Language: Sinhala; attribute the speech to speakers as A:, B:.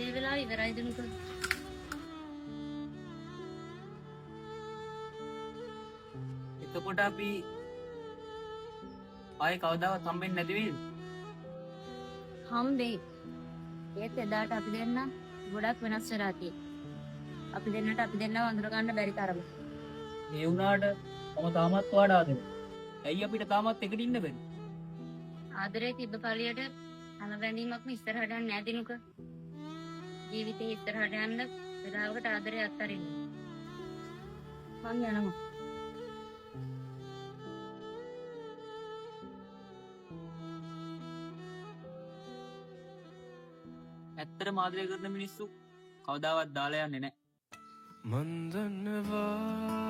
A: ඒ වෙලාව ඉවරයි දිනුක.
B: එතකොට අපි ආයේ කවදාවත් හම්බෙන්නේ නැති වෙයිද?
A: හම්බේ. ඒත් එදාට අපි දෙන්න ගොඩක් වෙනස් වෙලා තියෙන්නේ. අපි දෙන්නට අපි දෙන්නව අඳුර ගන්න බැරි තරම.
B: ඒ වුණාට මම තාමත් වඩා ආදරේ. ඇයි අපිට තාමත් එකට ඉන්න බැරි?
A: ආදරේ තිබ්බ පළියට හැම බැඳීමක්ම ඉස්සරහට යන්නේ නැහැ දිනුක. ජීවිතේ ඉස්සරහට යන්න වෙලාවකට ආදරේ අත්හරින්න. මං යනවා.
B: ඇත්තටම ආදරය කරන මිනිස්සු කවදාවත් දාලා යන්නේ නැහැ.
C: මන් දන්නවා